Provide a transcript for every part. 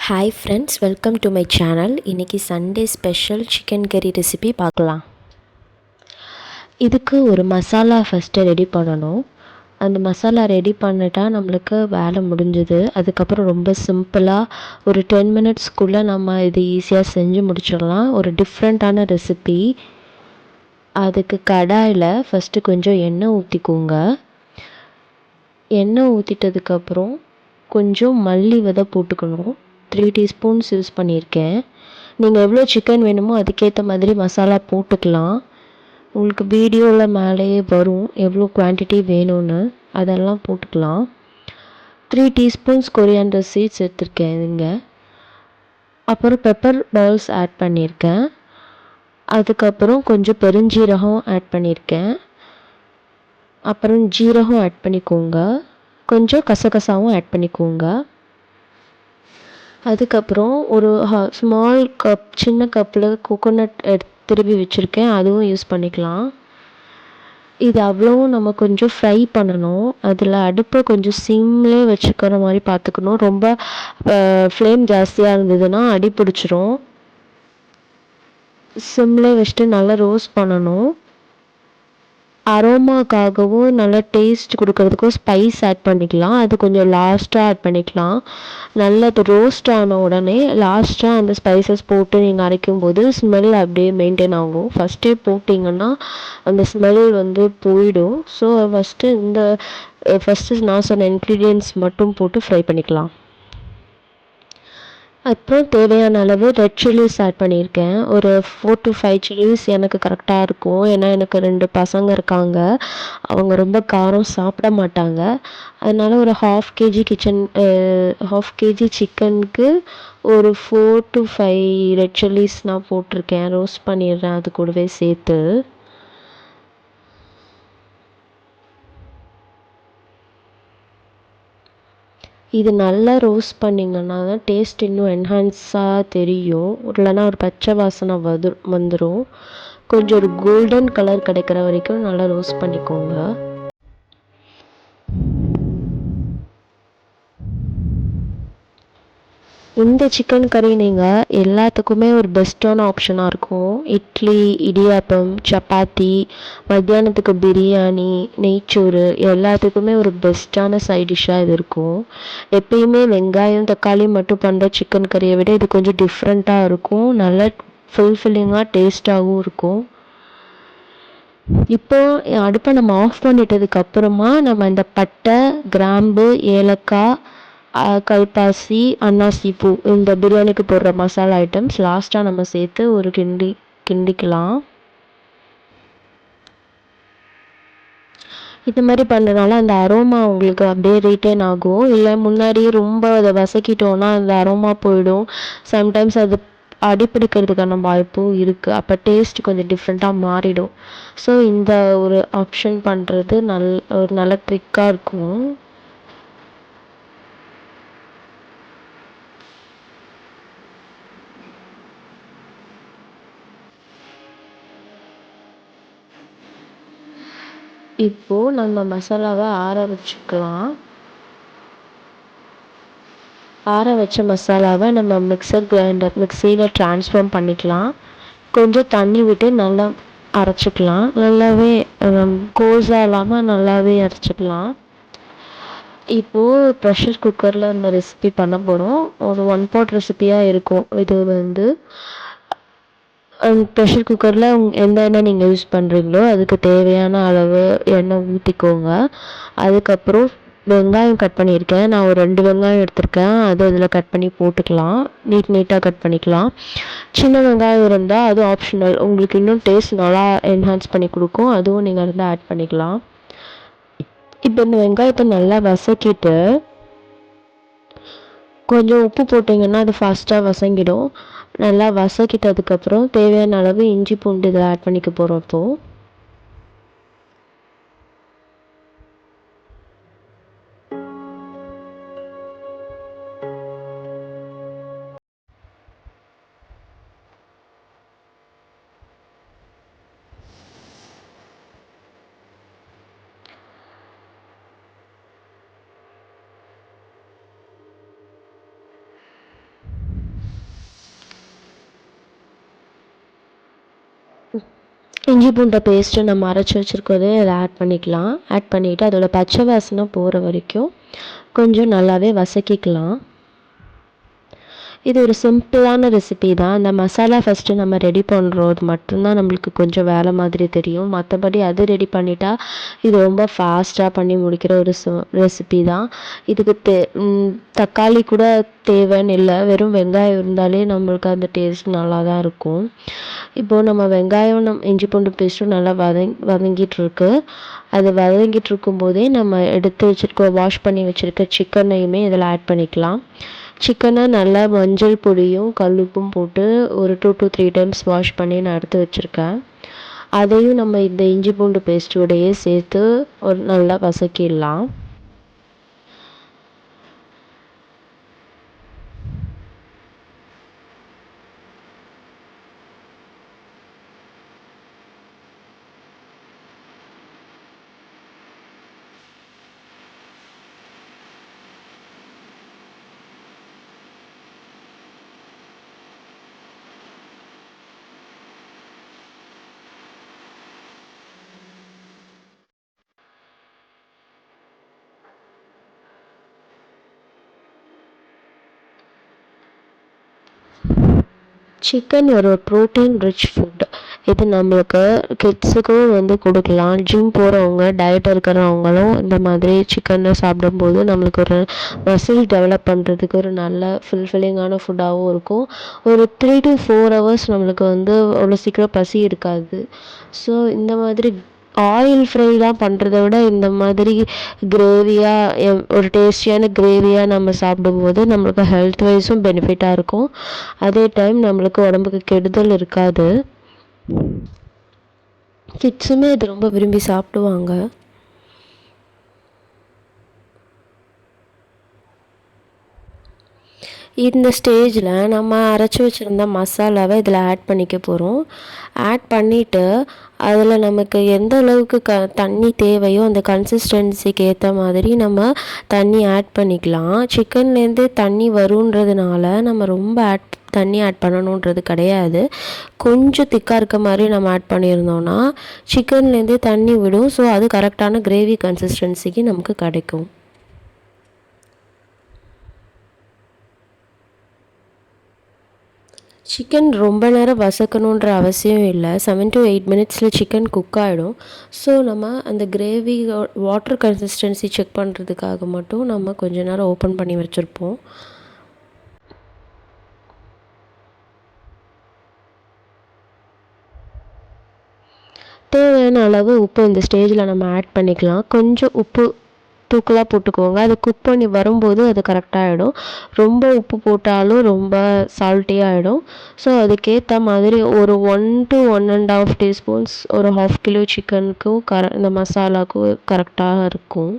Hi friends, welcome to my channel. இன்றைக்கி Sunday special chicken கறி recipe பார்க்கலாம். இதுக்கு ஒரு மசாலா ஃபஸ்ட்டு ரெடி பண்ணணும். அந்த மசாலா ரெடி பண்ணிட்டா நம்மளுக்கு வேலை முடிஞ்சுது. அதுக்கப்புறம் ரொம்ப சிம்பிளாக ஒரு 10 மினிட்ஸ்க்குள்ளே நம்ம இது ஈஸியாக செஞ்சு முடிச்சிடலாம். ஒரு டிஃப்ரெண்ட்டான ரெசிபி. அதுக்கு கடாயில் ஃபஸ்ட்டு கொஞ்சம் எண்ணெய் ஊற்றிக்கோங்க. எண்ணெய் ஊற்றிட்டதுக்கப்புறம் கொஞ்சம் மல்லி விதை போட்டுக்கணும். 3 டீஸ்பூன்ஸ் யூஸ் பண்ணியிருக்கேன். நீங்கள் எவ்வளோ சிக்கன் வேணுமோ அதுக்கேற்ற மாதிரி மசாலா போட்டுக்கலாம். உங்களுக்கு வீடியோவில் மேலேயே வரும் எவ்வளோ குவான்டிட்டி வேணும்னு, அதெல்லாம் போட்டுக்கலாம். 3 டீஸ்பூன்ஸ் கொரியாண்டர் சீட்ஸ் எடுத்திருக்கேன் இங்கே. அப்புறம் பெப்பர் பால்ஸ் ஆட் பண்ணியிருக்கேன். அதுக்கப்புறம் கொஞ்சம் பெருஞ்சீரகம் ஆட் பண்ணியிருக்கேன். அப்புறம் ஜீரகம் ஆட் பண்ணிக்கோங்க. கொஞ்சம் கசகசாவும் ஆட் பண்ணிக்கோங்க. அதுக்கப்புறம் ஒரு ஸ்மால் கப், சின்ன கப்பில் கோகோனட் திருவி வச்சுருக்கேன், அதுவும் யூஸ் பண்ணிக்கலாம். இது அவ்வளோவும் நம்ம கொஞ்சம் ஃப்ரை பண்ணணும். அதில் அடுப்பை கொஞ்சம் சிம்லேயே வச்சுக்கிற மாதிரி பார்த்துக்கணும். ரொம்ப ஃப்ளேம் ஜாஸ்தியாக இருந்ததுன்னா அடி பிடிச்சிரும். சிம்லேயே வச்சுட்டு நல்லா ரோஸ்ட் பண்ணணும். அரோமாக்காகவும் நல்லா டேஸ்ட் கொடுக்கறதுக்கும் ஸ்பைஸ் ஆட் பண்ணிக்கலாம். அது கொஞ்சம் லாஸ்ட்டாக ஆட் பண்ணிக்கலாம். நல்லா அது ரோஸ்ட் ஆன உடனே லாஸ்ட்டாக அந்த ஸ்பைசஸ் போட்டு நீங்கள் அரைக்கும்போது ஸ்மெல் அப்படியே மெயின்டைன் ஆகும். ஃபஸ்ட்டே போட்டிங்கன்னா அந்த ஸ்மெல் போயிடும். ஸோ ஃபஸ்ட்டு நான் சொன்ன இன்க்ரீடியன்ட்ஸ் மட்டும் போட்டு ஃப்ரை பண்ணிக்கலாம். அப்புறம் தேவையான அளவு ரெட் சில்லிஸ் ஆட் பண்ணியிருக்கேன். ஒரு 4 to 5 சில்லிஸ் எனக்கு கரெக்டாக இருக்கும். ஏன்னா எனக்கு 2 பசங்க இருக்காங்க. அவங்க ரொம்ப காரம் சாப்பிட மாட்டாங்க. அதனால் ஒரு ஹாஃப் கேஜி சிக்கனுக்கு ஒரு 4 to 5 ரெட் சில்லிஸ் நான் போட்டிருக்கேன். ரோஸ்ட் பண்ணிடுறேன் அது கூடவே சேர்த்து. இது நல்லா ரோஸ்ட் பண்ணிங்கன்னா தான் டேஸ்ட் இன்னும் என்ஹான்ஸாக தெரியும். இல்லைன்னா ஒரு பச்சை வாசனை வந்துடும். கொஞ்சம் ஒரு கோல்டன் கலர் கிடைக்கிற வரைக்கும் நல்லா ரோஸ்ட் பண்ணிக்கோங்க. இந்த சிக்கன் கறி நீங்கள் எல்லாத்துக்குமே ஒரு பெஸ்ட்டான ஆப்ஷனாக இருக்கும். இட்லி, இடியாப்பம், சப்பாத்தி, மத்தியானத்துக்கு பிரியாணி, நெய்ச்சோறு எல்லாத்துக்குமே ஒரு பெஸ்ட்டான சைட் டிஷ்ஷாக இது இருக்கும். எப்பயுமே வெங்காயம் தக்காளி மட்டும் பண்ணுற சிக்கன் கறியை விட இது கொஞ்சம் டிஃப்ரெண்ட்டாக இருக்கும். நல்லா ஃபுல்ஃபில்லிங்காக டேஸ்ட்டாகவும் இருக்கும். இப்போ அடுப்பை நம்ம ஆஃப் பண்ணிட்டதுக்கப்புறமா நம்ம இந்த பட்டை, கிராம்பு, ஏலக்காய், கல்பாசி, அன்னாசி பூ, இந்த பிரியாணிக்கு போடுற மசாலா ஐட்டம்ஸ் லாஸ்ட்டாக நம்ம சேர்த்து ஒரு கிண்டிக்கலாம். இந்த மாதிரி பண்ணுறதுனால அந்த அரோமா உங்களுக்கு அப்படியே ரீட்டைன் ஆகும். இல்லை முன்னாடியே ரொம்ப அதை வதக்கிட்டோன்னா அந்த அரோமா போயிடும். சம்டைம்ஸ் அது அடிப்பிடிக்கிறதுக்கான வாய்ப்பும் இருக்குது. அப்போ டேஸ்ட் கொஞ்சம் டிஃப்ரெண்ட்டாக மாறிடும். ஸோ இந்த ஒரு ஆப்ஷன் பண்ணுறது ஒரு நல்ல ட்ரிக்காக இருக்கும். இப்போது நம்ம மசாலாவை ஆற வச்சுக்கலாம். ஆற வச்ச மசாலாவை நம்ம மிக்சியில் ட்ரான்ஸ்ஃபார்ம் பண்ணிக்கலாம். கொஞ்சம் தண்ணி விட்டு நல்லா அரைச்சிக்கலாம். நல்லாவே கோஸாக இல்லாமல் நல்லாவே அரைச்சிக்கலாம். இப்போது ப்ரெஷர் குக்கரில் இந்த ரெசிபி பண்ண போகிறோம். ஒரு 1 pot ரெசிபியாக இருக்கும் இது. ப்ரெஷர் குக்கரில் எந்த எண்ணெய் நீங்கள் யூஸ் பண்ணுறீங்களோ அதுக்கு தேவையான அளவு எண்ணெய் ஊற்றிக்கோங்க. அதுக்கப்புறம் வெங்காயம் கட் பண்ணியிருக்கேன். நான் ஒரு 2 வெங்காயம் எடுத்திருக்கேன். அது அதில் கட் பண்ணி போட்டுக்கலாம். நீட்டாக கட் பண்ணிக்கலாம். சின்ன வெங்காயம் இருந்தால் அது ஆப்ஷனல். உங்களுக்கு இன்னும் டேஸ்ட் நல்லா என்ஹான்ஸ் பண்ணி கொடுக்கும். அதுவும் நீங்கள் அதில் ஆட் பண்ணிக்கலாம். இப்போ இந்த வெங்காயத்தை நல்லா வதக்கிட்டு கொஞ்சம் உப்பு போட்டிங்கன்னா அது ஃபாஸ்ட்டாக வதங்கிடும். நல்லா வதக்கிட்டதுக்கப்புறம் தேவையான அளவு இஞ்சி பூண்டு இதில் ஆட் பண்ணிக்க போகிறோம். இப்போது இஞ்சி பூண்டை பேஸ்ட்டு நம்ம அரைச்சி வச்சுருக்கதே அதை ஆட் பண்ணிக்கலாம். ஆட் பண்ணிவிட்டு அதோடய பச்சை வாசனை போகிற வரைக்கும் கொஞ்சம் நல்லாவே வதக்கிக்கலாம். இது ஒரு சிம்பிளான ரெசிபி தான். அந்த மசாலா ஃபஸ்ட்டு நம்ம ரெடி பண்ணுறது மட்டும்தான் நம்மளுக்கு கொஞ்சம் வேலை மாதிரி தெரியும். மற்றபடி அது ரெடி பண்ணிட்டா இது ரொம்ப ஃபாஸ்ட்டாக பண்ணி முடிக்கிற ஒரு ரெசிபி தான். இதுக்கு தக்காளி கூட தேவைன்னு இல்லை, வெறும் வெங்காயம் இருந்தாலே நம்மளுக்கு அந்த டேஸ்ட் நல்லா தான் இருக்கும். இப்போது நம்ம வெங்காயம் இஞ்சி பூண்டு பேஸ்ட்டும் நல்லா வதங்கிட்டுருக்கு. அது வதங்கிட்டு இருக்கும்போதே நம்ம எடுத்து வச்சுருக்க வாஷ் பண்ணி வச்சுருக்க சிக்கனையுமே இதில் ஆட் பண்ணிக்கலாம். சிக்கனை நல்லா மஞ்சள் பொடியும் கல்லுப்பும் போட்டு ஒரு 2 to 3 டைம்ஸ் வாஷ் பண்ணி நான் எடுத்து வச்சுருக்கேன். அதையும் நம்ம இந்த இஞ்சி பூண்டு பேஸ்ட்டோடையே சேர்த்து ஒரு நல்லா வதக்கிடலாம். சிக்கன் ஒரு ப்ரோட்டீன் ரிச் ஃபுட். இது நம்மளுக்கு கிட்ஸுக்கும் வந்து கொடுக்கலாம். ஜிம் போகிறவங்க, டயட் இருக்கிறவங்களும் இந்த மாதிரி சிக்கனை சாப்பிடும்போது நம்மளுக்கு ஒரு மசில் டெவலப் பண்ணுறதுக்கு ஒரு நல்ல ஃபுல்ஃபில்லிங்கான ஃபுட்டாகவும் இருக்கும். ஒரு 3 to 4 hours நம்மளுக்கு வந்து அவ்வளோ சீக்கிரம் பசி இருக்காது. ஸோ இந்த மாதிரி ஆயில் ஃப்ரைலாம் பண்ணுறத விட இந்த மாதிரி கிரேவியாக ஒரு டேஸ்டியான கிரேவியாக நம்ம சாப்பிடும்போது நம்மளுக்கு ஹெல்த் வைஸும் பெனிஃபிட்டாக இருக்கும். அதே டைம் நம்மளுக்கு உடம்புக்கு கெடுதல் இருக்காது. கிட்ஸுமே இது ரொம்ப விரும்பி சாப்பிடுவாங்க. இந்த ஸ்டேஜில் நம்ம அரைச்சி வச்சுருந்த மசாலாவை இதில் ஆட் பண்ணிக்க போகிறோம். ஆட் பண்ணிவிட்டு அதில் நமக்கு எந்த அளவுக்கு தண்ணி தேவையோ அந்த கன்சிஸ்டன்சிக்கு ஏற்ற மாதிரி நம்ம தண்ணி ஆட் பண்ணிக்கலாம். சிக்கன்லேருந்து தண்ணி வருன்றதுனால நம்ம ரொம்ப தண்ணி ஆட் பண்ணணுன்றது கிடையாது. கொஞ்சம் திக்காக இருக்க மாதிரி நம்ம ஆட் பண்ணியிருந்தோன்னா சிக்கன்லேருந்தே தண்ணி விடும். ஸோ அது கரெக்டான கிரேவி கன்சிஸ்டன்சிக்கு நமக்கு கிடைக்கும். சிக்கன் ரொம்ப நேரம் வதக்கணுன்ற அவசியம் இல்லை. 7 to 8 மினிட்ஸில் சிக்கன் குக் ஆகிடும். ஸோ நம்ம அந்த கிரேவி வாட்டர் கன்சிஸ்டன்சி செக் பண்ணுறதுக்காக மட்டும் நம்ம கொஞ்ச நேரம் ஓப்பன் பண்ணி வச்சுருப்போம். தேவையான அளவு உப்பு இந்த ஸ்டேஜில் நம்ம ஆட் பண்ணிக்கலாம். கொஞ்சம் உப்பு தூக்கலாக போட்டுக்கோங்க. அது குக் பண்ணி வரும்போது அது கரெக்டாகிடும். ரொம்ப உப்பு போட்டாலும் ரொம்ப சால்ட்டியாக ஆகிடும். ஸோ அதுக்கேற்ற மாதிரி ஒரு 1 to 1.5 டீஸ்பூன்ஸ் ஒரு 1/2 கிலோ சிக்கனுக்கும் இந்த மசாலாவுக்கும் கரெக்டாக இருக்கும்.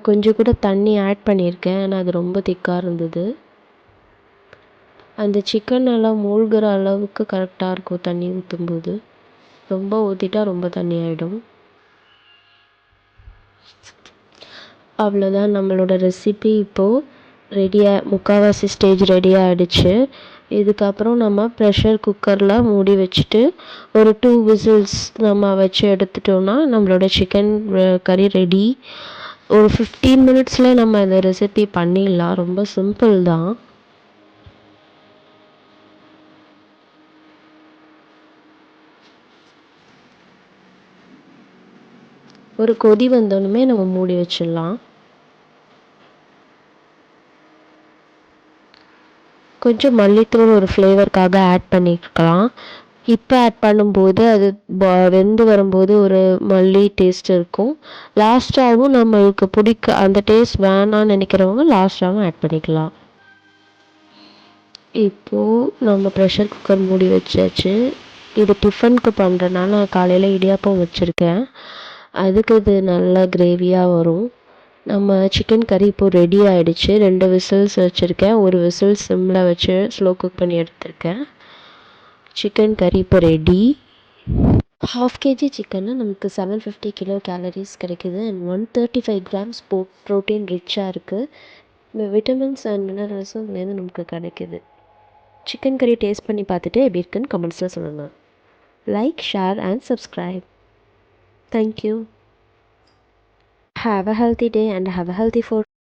கொஞ்சம் கூட தண்ணி ஆட் பண்ணியிருக்கேன். ஆனால் அது ரொம்ப திக்காக இருந்தது. அந்த சிக்கன் நல்லா மூழ்கிற அளவுக்கு கரெக்டாக இருக்கும் தண்ணி ஊற்றும்போது. ரொம்ப ஊற்றிட்டா ரொம்ப தண்ணி ஆகிடும். அவ்வளோதான், நம்மளோட ரெசிபி இப்போது முக்கால்வாசி ஸ்டேஜ் ரெடி ஆகிடுச்சு. இதுக்கப்புறம் நம்ம ப்ரெஷர் குக்கரில் மூடி வச்சுட்டு ஒரு 2 விசில்ஸ் நம்ம வச்சு எடுத்துட்டோன்னா நம்மளோட சிக்கன் கறி ரெடி. ஒரு 15 மினிட்ஸில் நம்ம இந்த ரெசிபி பண்ணிடலாம். ரொம்ப சிம்பிள் தான். ஒரு கொதி வந்தோடனே நம்ம மூடி வச்சிடலாம். கொஞ்சம் மல்லித்தூள் ஒரு ஃப்ளேவருக்காக ஆட் பண்ணிக்கலாம். இப்போ ஆட் பண்ணும்போது அது வெந்து வரும்போது ஒரு மல்லி டேஸ்ட் இருக்கும். லாஸ்ட்டாகவும் நம்மளுக்கு அந்த டேஸ்ட் வேணான்னு நினைக்கிறவங்க லாஸ்ட்டாகவும் ஆட் பண்ணிக்கலாம். இப்போது நம்ம ப்ரெஷர் குக்கர் மூடி வச்சாச்சு. இது டிஃபனுக்கு பண்ணுறதுனால நான் காலையில் இடியாப்பம் வச்சுருக்கேன். அதுக்கு இது நல்லா கிரேவியாக வரும். நம்ம சிக்கன் கறி இப்போது ரெடி ஆகிடுச்சு. 2 விசில்ஸ் வச்சுருக்கேன். ஒரு விசில் சிம்மில் வச்சு ஸ்லோ குக் பண்ணி எடுத்திருக்கேன். சிக்கன் கறி இப்போ ரெடி. 1/2 kg சிக்கனில் நமக்கு 750 கிலோ கேலரிஸ் கிடைக்குது அண்ட் 135 கிராம்ஸ் ப்ரோட்டீன் ரிச்சாக இருக்குது. விட்டமின்ஸ் அண்ட் மினரல்ஸும் இதுலேருந்து நமக்கு கிடைக்குது. சிக்கன் கறி டேஸ்ட் பண்ணி பார்த்துட்டு எப்படி இருக்குன்னு கமெண்ட்ஸில் சொல்லுங்கள். Like, share and subscribe. Thank you. Have a healthy day and have a healthy food.